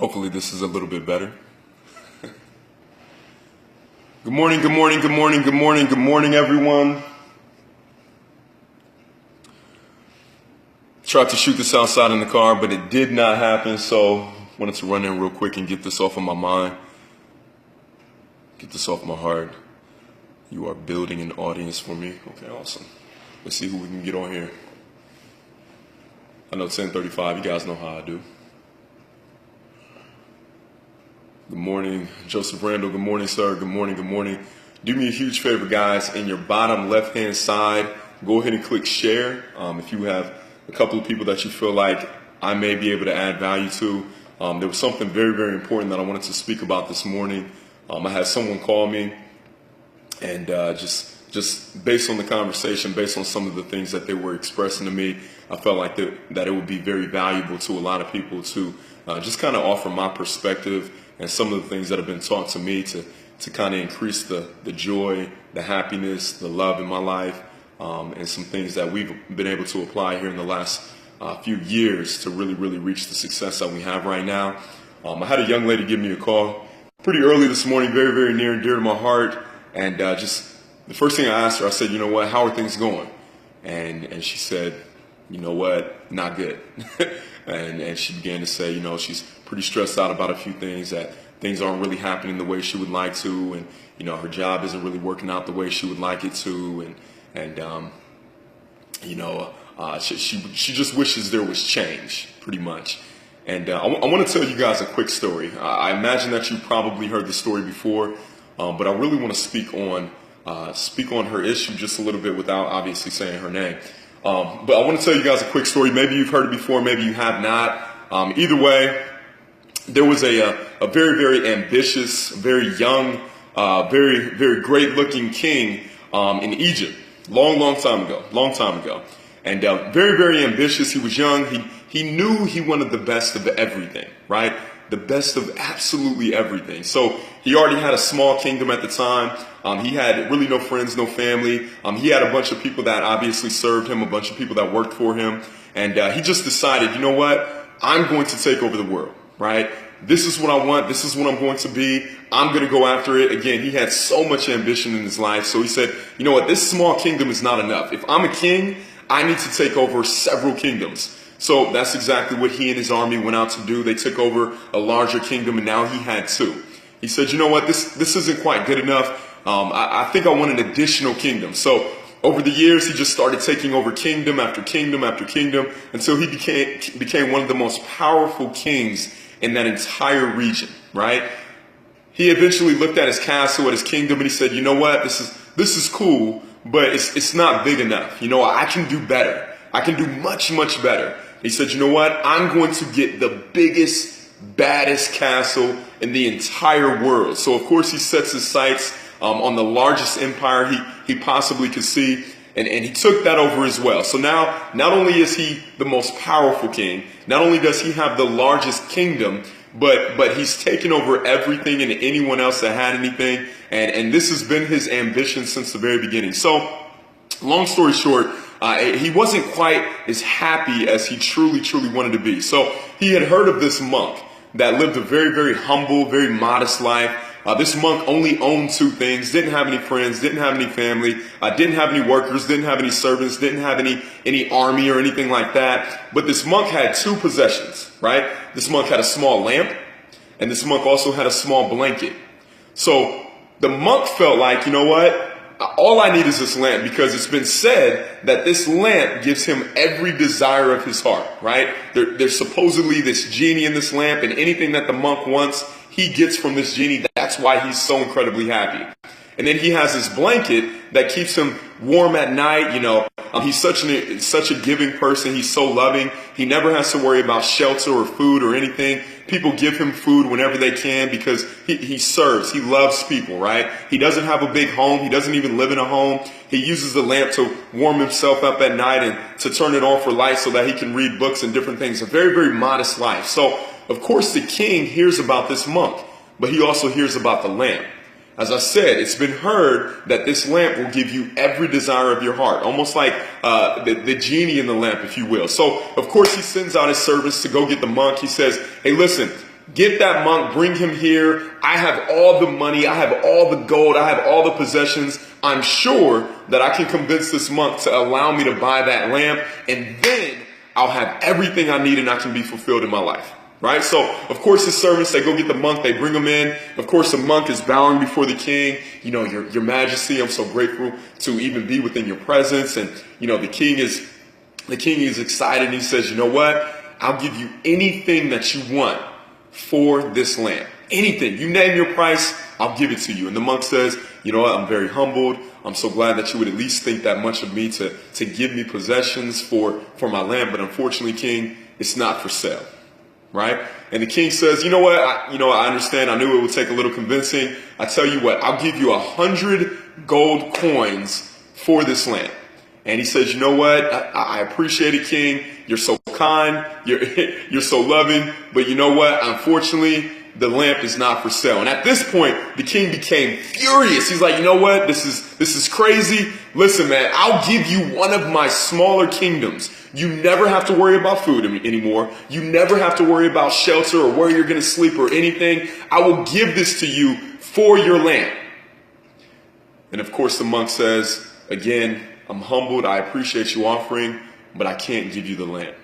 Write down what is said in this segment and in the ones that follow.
Hopefully this is a little bit better. Good morning, good morning, good morning, good morning, good morning, everyone. Tried to shoot this outside in the car, but it did not happen, so wanted to run in real quick and get this off of my mind. Get this off my heart. You are building an audience for me. Okay, awesome. Let's see who we can get on here. I know 10:35, you guys know how I do. Good morning, Joseph Randall. Good morning, sir. Good morning, good morning. Do me a huge favor, guys. In your bottom left-hand side, go ahead and click share. If you have a couple of people that you feel like I may be able to add value to. There was something very, very important that I wanted to speak about this morning. I had someone call me, and just based on the conversation, based on some of the things that they were expressing to me, I felt like that it would be very valuable to a lot of people to just kind of offer my perspective and some of the things that have been taught to me to kind of increase the joy, the happiness, the love in my life, and some things that we've been able to apply here in the last few years to really, really reach the success that we have right now. I had a young lady give me a call pretty early this morning, very, very near and dear to my heart, and just the first thing I asked her, I said, you know what, how are things going? And she said, you know what, not good. and she began to say, you know, she's pretty stressed out about a few things, that things aren't really happening the way she would like to, and you know, her job isn't really working out the way she would like it to, and you know, she just wishes there was change, pretty much. And I want to tell you guys a quick story. I imagine that you probably heard the story before, but I really want to speak on her issue just a little bit without obviously saying her name. But I want to tell you guys a quick story. Maybe you've heard it before, maybe you have not. Either way, there was a very, very ambitious, very young, very, very great-looking king in Egypt, long time ago. And very, very ambitious. He was young. He knew he wanted the best of everything, right? The best of absolutely everything. So he already had a small kingdom at the time. He had really no friends, no family. He had a bunch of people that obviously served him, a bunch of people that worked for him. And he just decided, you know what? I'm going to take over the world, right? This is what I want. This is what I'm going to be. I'm going to go after it. Again, he had so much ambition in his life. So he said, you know what? This small kingdom is not enough. If I'm a king, I need to take over several kingdoms. So that's exactly what he and his army went out to do. They took over a larger kingdom, and now he had two. He said, you know what, this isn't quite good enough. I think I want an additional kingdom. So over the years, he just started taking over kingdom after kingdom after kingdom until he became one of the most powerful kings in that entire region, right? He eventually looked at his castle, at his kingdom, and he said, you know what, this is cool, but it's not big enough. You know, I can do better. I can do much, much better. He said, you know what? I'm going to get the biggest, baddest castle in the entire world. So, of course, he sets his sights on the largest empire he possibly could see. And he took that over as well. So now, not only is he the most powerful king, not only does he have the largest kingdom, but he's taken over everything and anyone else that had anything. And this has been his ambition since the very beginning. So, long story short, he wasn't quite as happy as he truly wanted to be. So he had heard of this monk that lived a very, very humble, very modest life. This monk only owned two things, didn't have any friends, didn't have any family, didn't have any workers, didn't have any servants, didn't have any army or anything like that. But this monk had two possessions, right? This monk had a small lamp, and this monk also had a small blanket. So the monk felt like, you know what? All I need is this lamp, because it's been said that this lamp gives him every desire of his heart, right? There's supposedly this genie in this lamp, and anything that the monk wants, he gets from this genie. That's why he's so incredibly happy. And then he has this blanket that keeps him warm at night. You know, he's such a giving person. He's so loving. He never has to worry about shelter or food or anything. People give him food whenever they can because he serves. He loves people, right? He doesn't have a big home. He doesn't even live in a home. He uses the lamp to warm himself up at night and to turn it on for light so that he can read books and different things. A very, very modest life. So, of course, the king hears about this monk, but he also hears about the lamp. As I said, it's been heard that this lamp will give you every desire of your heart, almost like the genie in the lamp, if you will. So, of course, he sends out his servants to go get the monk. He says, hey, listen, get that monk, bring him here. I have all the money. I have all the gold. I have all the possessions. I'm sure that I can convince this monk to allow me to buy that lamp. And then I'll have everything I need and I can be fulfilled in my life. Right? So, of course, his servants, they go get the monk, they bring him in. Of course, the monk is bowing before the king. You know, your majesty, I'm so grateful to even be within your presence. And, you know, the king is excited. And he says, you know what? I'll give you anything that you want for this lamp. Anything. You name your price, I'll give it to you. And the monk says, you know what? I'm very humbled. I'm so glad that you would at least think that much of me to give me possessions for my lamp. But unfortunately, king, it's not for sale. Right? And the king says, you know what? I understand. I knew it would take a little convincing. I tell you what, I'll give you 100 gold coins for this lamp. And he says, you know what? I appreciate it, king. You're so kind. You're so loving. But you know what? Unfortunately, the lamp is not for sale. And at this point, the king became furious. He's like, you know what? This is crazy. Listen, man, I'll give you one of my smaller kingdoms. You never have to worry about food anymore. You never have to worry about shelter or where you're going to sleep or anything. I will give this to you for your lamp. And of course, the monk says, again, I'm humbled. I appreciate you offering, but I can't give you the lamp.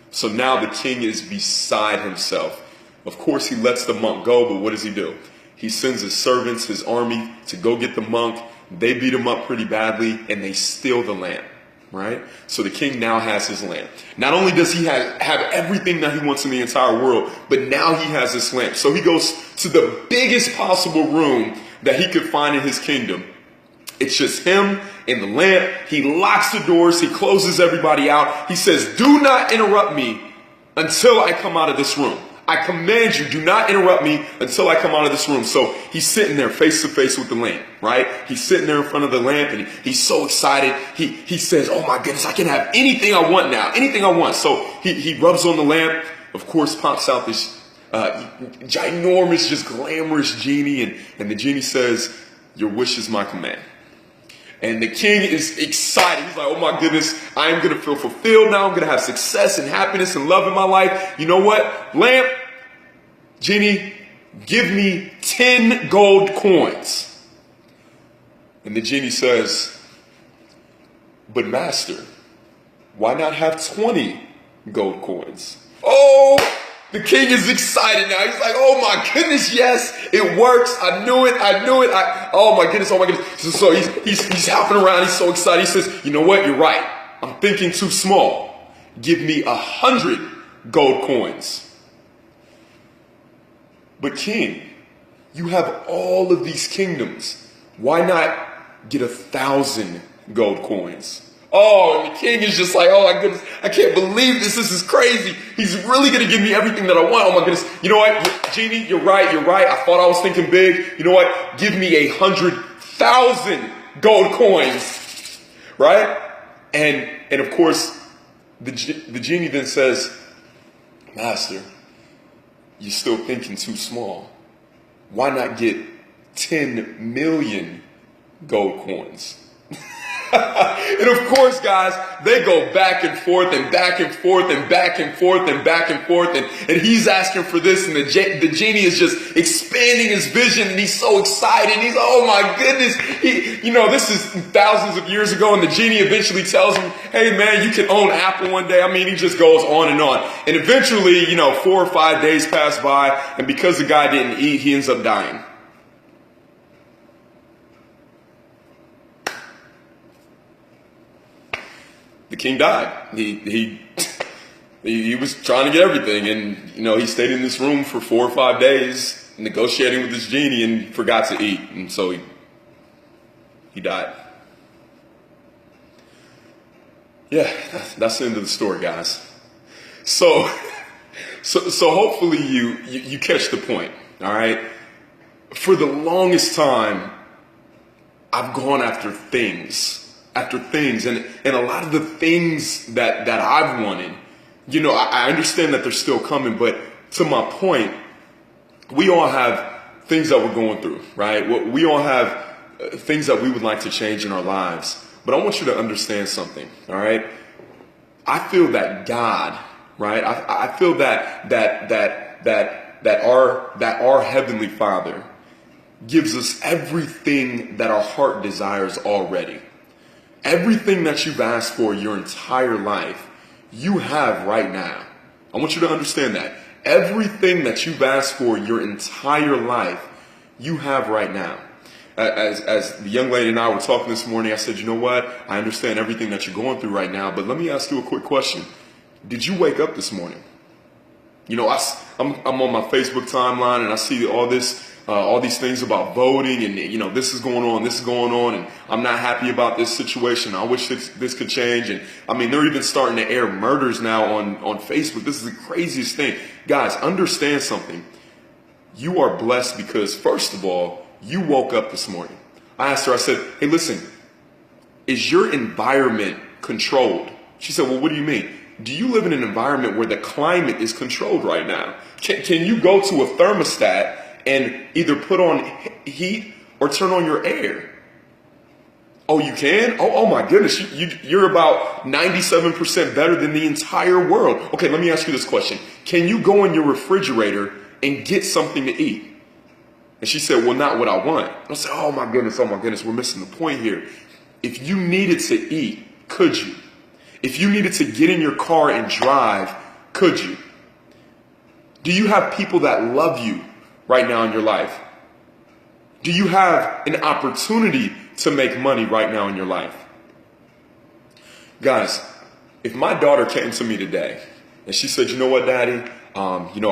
So now the king is beside himself. Of course, he lets the monk go, but what does he do? He sends his servants, his army, to go get the monk. They beat him up pretty badly, and they steal the lamp, right? So the king now has his lamp. Not only does he have everything that he wants in the entire world, but now he has this lamp. So he goes to the biggest possible room that he could find in his kingdom. It's just him and the lamp. He locks the doors. He closes everybody out. He says, do not interrupt me until I come out of this room. I command you, do not interrupt me until I come out of this room. So he's sitting there face to face with the lamp, right? He's sitting there in front of the lamp and he's so excited. He says, oh my goodness, I can have anything I want now, anything I want. So he rubs on the lamp, of course, pops out this ginormous, just glamorous genie. And the genie says, your wish is my command. And the king is excited. He's like, oh my goodness, I am going to feel fulfilled now. I'm going to have success and happiness and love in my life. You know what? Lamp, genie, give me 10 gold coins. And the genie says, but master, why not have 20 gold coins? Oh, the king is excited now. He's like, oh my goodness, yes, it works. I knew it. Oh my goodness. So he's hopping around. He's so excited. He says, you know what? You're right. I'm thinking too small. Give me 100 gold coins. But king, you have all of these kingdoms. Why not get 1,000 gold coins? Oh, and the king is just like, oh my goodness, I can't believe this. This is crazy. He's really going to give me everything that I want. Oh my goodness. You know what, genie, you're right. I thought I was thinking big. You know what? Give me 100,000 gold coins. Right? And of course, the genie then says, master, you're still thinking too small. Why not get 10 million gold coins? And of course, guys, they go back and forth and back and forth and back and forth and back and forth. And he's asking for this. And the genie is just expanding his vision. And he's so excited. He's, oh my goodness. This is thousands of years ago. And the genie eventually tells him, hey, man, you can own Apple one day. I mean, he just goes on. And eventually, 4 or 5 days pass by. And because the guy didn't eat, he ends up dying. The king died. He was trying to get everything, and he stayed in this room for 4 or 5 days negotiating with this genie and forgot to eat, and so he died. Yeah, that's the end of the story, guys. So hopefully you catch the point. All right. For the longest time, I've gone after things. And a lot of the things that I've wanted, I understand that they're still coming, but to my point, we all have things that we're going through, right? We all have things that we would like to change in our lives, but I want you to understand something, all right? I feel that God, right? I feel that that our Heavenly Father gives us everything that our heart desires already. Everything that you've asked for your entire life, you have right now. I want you to understand that. Everything that you've asked for your entire life, you have right now. As the young lady and I were talking this morning, I said, you know what? I understand everything that you're going through right now, but let me ask you a quick question. Did you wake up this morning? You know, I'm on my Facebook timeline and I see all these things about voting and, you know, this is going on, and I'm not happy about this situation. I wish this could change. And I mean, they're even starting to air murders now on Facebook. This is the craziest thing. Guys, understand something. You are blessed because, first of all, you woke up this morning. I asked her, I said, hey, listen, is your environment controlled? She said, well, what do you mean? Do you live in an environment where the climate is controlled right now? Can you go to a thermostat and either put on heat or turn on your air? Oh, you can? Oh my goodness, you're about 97% better than the entire world. Okay, let me ask you this question. Can you go in your refrigerator and get something to eat? And she said, well, not what I want. I said, oh my goodness, we're missing the point here. If you needed to eat, could you? If you needed to get in your car and drive, could you? Do you have people that love you right now in your life? Do you have an opportunity to make money right now in your life? Guys, if my daughter came to me today and she said, you know what, Daddy, you know,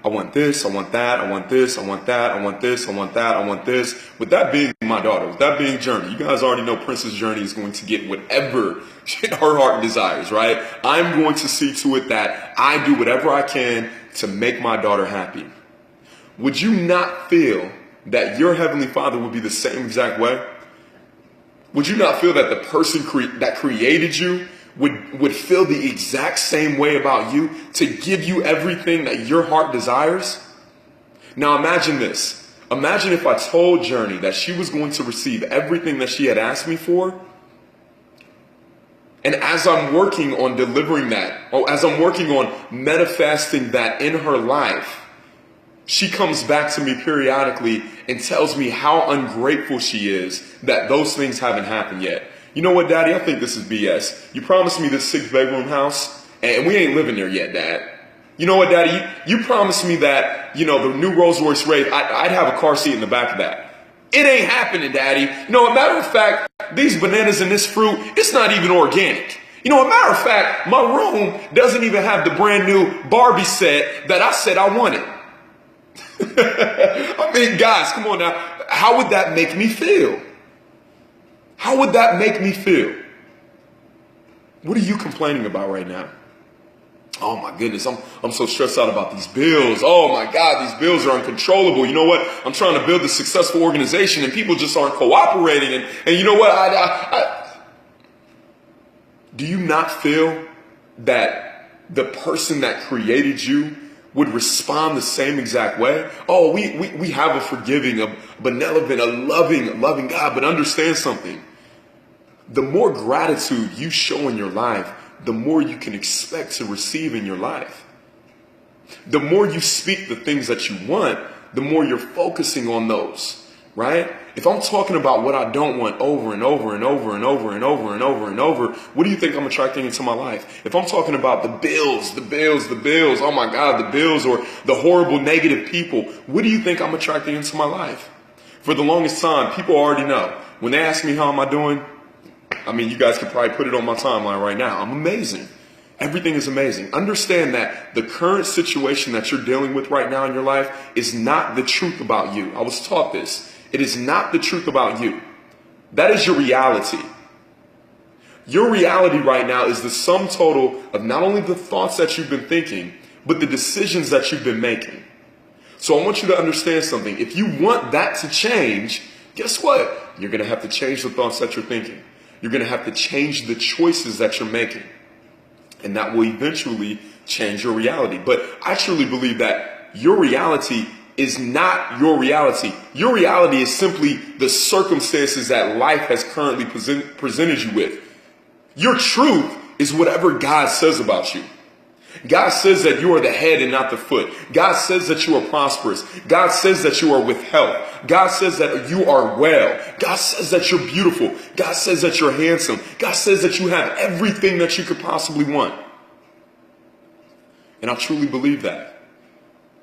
I want this, I want that, I want this, I want that, I want this, I want that, I want this. With that being my daughter, with that being Journey, you guys already know Princess Journey is going to get whatever her heart desires, right? I'm going to see to it that I do whatever I can to make my daughter happy. Would you not feel that your Heavenly Father would be the same exact way? Would you not feel that the person that created you would feel the exact same way about you to give you everything that your heart desires? Now imagine this. Imagine if I told Journey that she was going to receive everything that she had asked me for. And as I'm working on delivering that, or as I'm working on manifesting that in her life, she comes back to me periodically and tells me how ungrateful she is that those things haven't happened yet. You know what, Daddy? I think this is BS. You promised me this 6-bedroom house, and we ain't living there yet, Dad. You know what, Daddy? You promised me that, you know, the new Rolls Royce Wraith, I'd have a car seat in the back of that. It ain't happening, Daddy. You know, a matter of fact, these bananas and this fruit, it's not even organic. You know, a matter of fact, my room doesn't even have the brand new Barbie set that I said I wanted. I mean, guys, come on now. How would that make me feel? How would that make me feel? What are you complaining about right now? Oh my goodness, I'm so stressed out about these bills. Oh my God, these bills are uncontrollable. You know what? I'm trying to build a successful organization and people just aren't cooperating. And you know what? Do you not feel that the person that created you would respond the same exact way? Oh, we have a forgiving, a benevolent, a loving God, but understand something. The more gratitude you show in your life, the more you can expect to receive in your life. The more you speak the things that you want, the more you're focusing on those, right? If I'm talking about what I don't want over and over and over and over and over and over and over, what do you think I'm attracting into my life? If I'm talking about the bills, oh my God, the bills, or the horrible negative people, what do you think I'm attracting into my life? For the longest time, people already know. When they ask me how am I doing, I mean, you guys could probably put it on my timeline right now. I'm amazing. Everything is amazing. Understand that the current situation that you're dealing with right now in your life is not the truth about you. I was taught this. It is not the truth about you. That is your reality. Your reality right now is the sum total of not only the thoughts that you've been thinking, but the decisions that you've been making. So I want you to understand something. If you want that to change, guess what? You're going to have to change the thoughts that you're thinking. You're going to have to change the choices that you're making. And that will eventually change your reality. But I truly believe that your reality is not your reality. Your reality is simply the circumstances that life has currently presented you with. Your truth is whatever God says about you. God says that you are the head and not the foot. God says that you are prosperous. God says that you are with health. God says that you are well. God says that you're beautiful. God says that you're handsome. God says that you have everything that you could possibly want. And I truly believe that.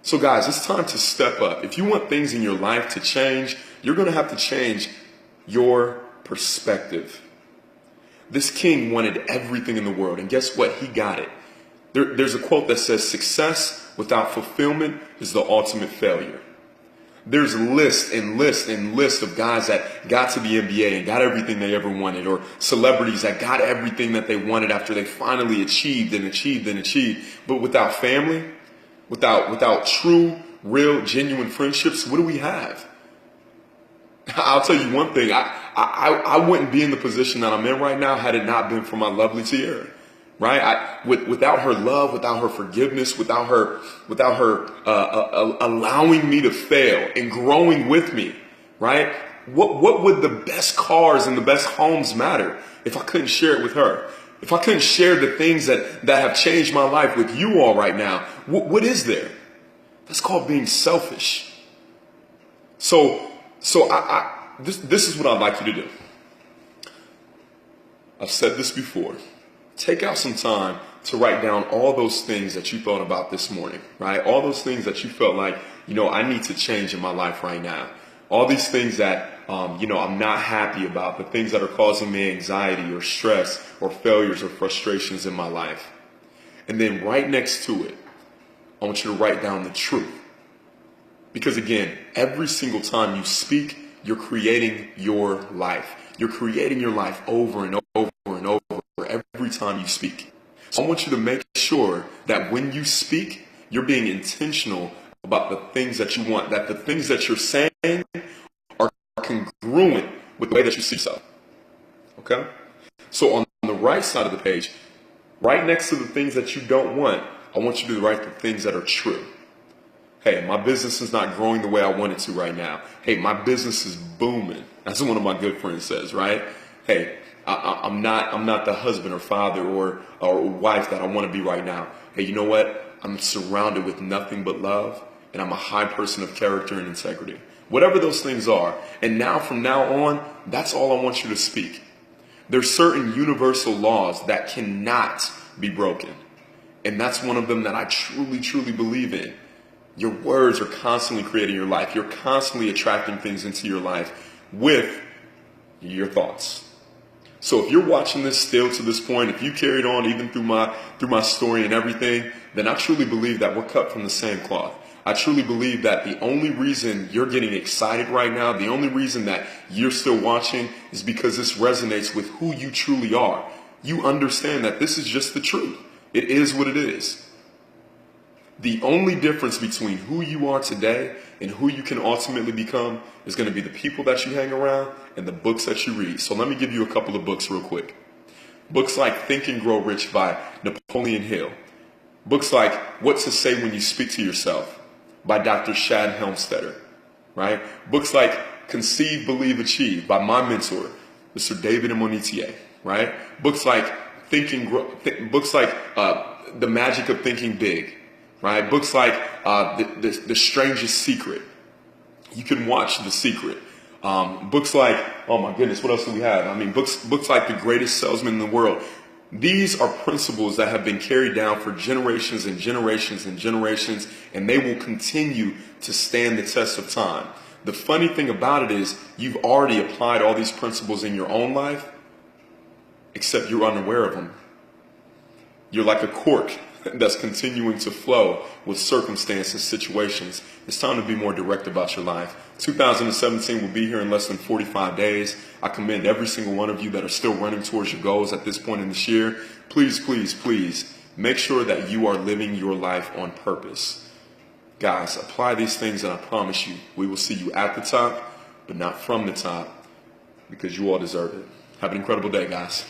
So guys, it's time to step up. If you want things in your life to change, you're going to have to change your perspective. This king wanted everything in the world, and guess what? He got it. There's a quote that says, success without fulfillment is the ultimate failure. There's lists and lists and lists of guys that got to the NBA and got everything they ever wanted, or celebrities that got everything that they wanted after they finally achieved and achieved and achieved. But without family, without true, real, genuine friendships, what do we have? I'll tell you one thing, I wouldn't be in the position that I'm in right now had it not been for my lovely Tierra. Right? Without her love, without her forgiveness, without her allowing me to fail and growing with me, right? What would the best cars and the best homes matter if I couldn't share it with her? If I couldn't share the things that have changed my life with you all right now, what is there? That's called being selfish. So this is what I'd like you to do. I've said this before. Take out some time to write down all those things that you thought about this morning, right? All those things that you felt like, I need to change in my life right now. All these things that, I'm not happy about, the things that are causing me anxiety or stress or failures or frustrations in my life. And then right next to it, I want you to write down the truth. Because again, every single time you speak, you're creating your life. You're creating your life over and over and over every time you speak. So I want you to make sure that when you speak, you're being intentional about the things that you want, that the things that you're saying are congruent with the way that you see yourself. Okay? So on the right side of the page, right next to the things that you don't want, I want you to write the things that are true. Hey, my business is not growing the way I want it to right now. Hey, my business is booming. That's what one of my good friends says, right? Hey, I'm not the husband or father or wife that I want to be right now. Hey, you know what? I'm surrounded with nothing but love, and I'm a high person of character and integrity. Whatever those things are. And now from now on, that's all I want you to speak. There's certain universal laws that cannot be broken. And that's one of them that I truly, truly believe in. Your words are constantly creating your life. You're constantly attracting things into your life with your thoughts. So if you're watching this still to this point, if you carried on even through my story and everything, then I truly believe that we're cut from the same cloth. I truly believe that the only reason you're getting excited right now, the only reason that you're still watching is because this resonates with who you truly are. You understand that this is just the truth. It is what it is. The only difference between who you are today and who you can ultimately become is going to be the people that you hang around and the books that you read. So let me give you a couple of books real quick. Books like Think and Grow Rich by Napoleon Hill. Books like What to Say When You Speak to Yourself by Dr. Shad Helmstetter. Right? Books like Conceive, Believe, Achieve by my mentor, Mr. David Monetier. Right? Books like The Magic of Thinking Big. Right? Books like the Strangest Secret. You can watch The Secret. Books like, oh my goodness, what else do we have? I mean, books like The Greatest Salesman in the World. These are principles that have been carried down for generations and generations and generations, and they will continue to stand the test of time. The funny thing about it is you've already applied all these principles in your own life, except you're unaware of them. You're like a cork that's continuing to flow with circumstances, situations. It's time to be more direct about your life. 2017 will be here in less than 45 days. I commend every single one of you that are still running towards your goals at this point in this year. Please, please, please make sure that you are living your life on purpose. Guys, apply these things and I promise you, we will see you at the top, but not from the top, because you all deserve it. Have an incredible day, guys.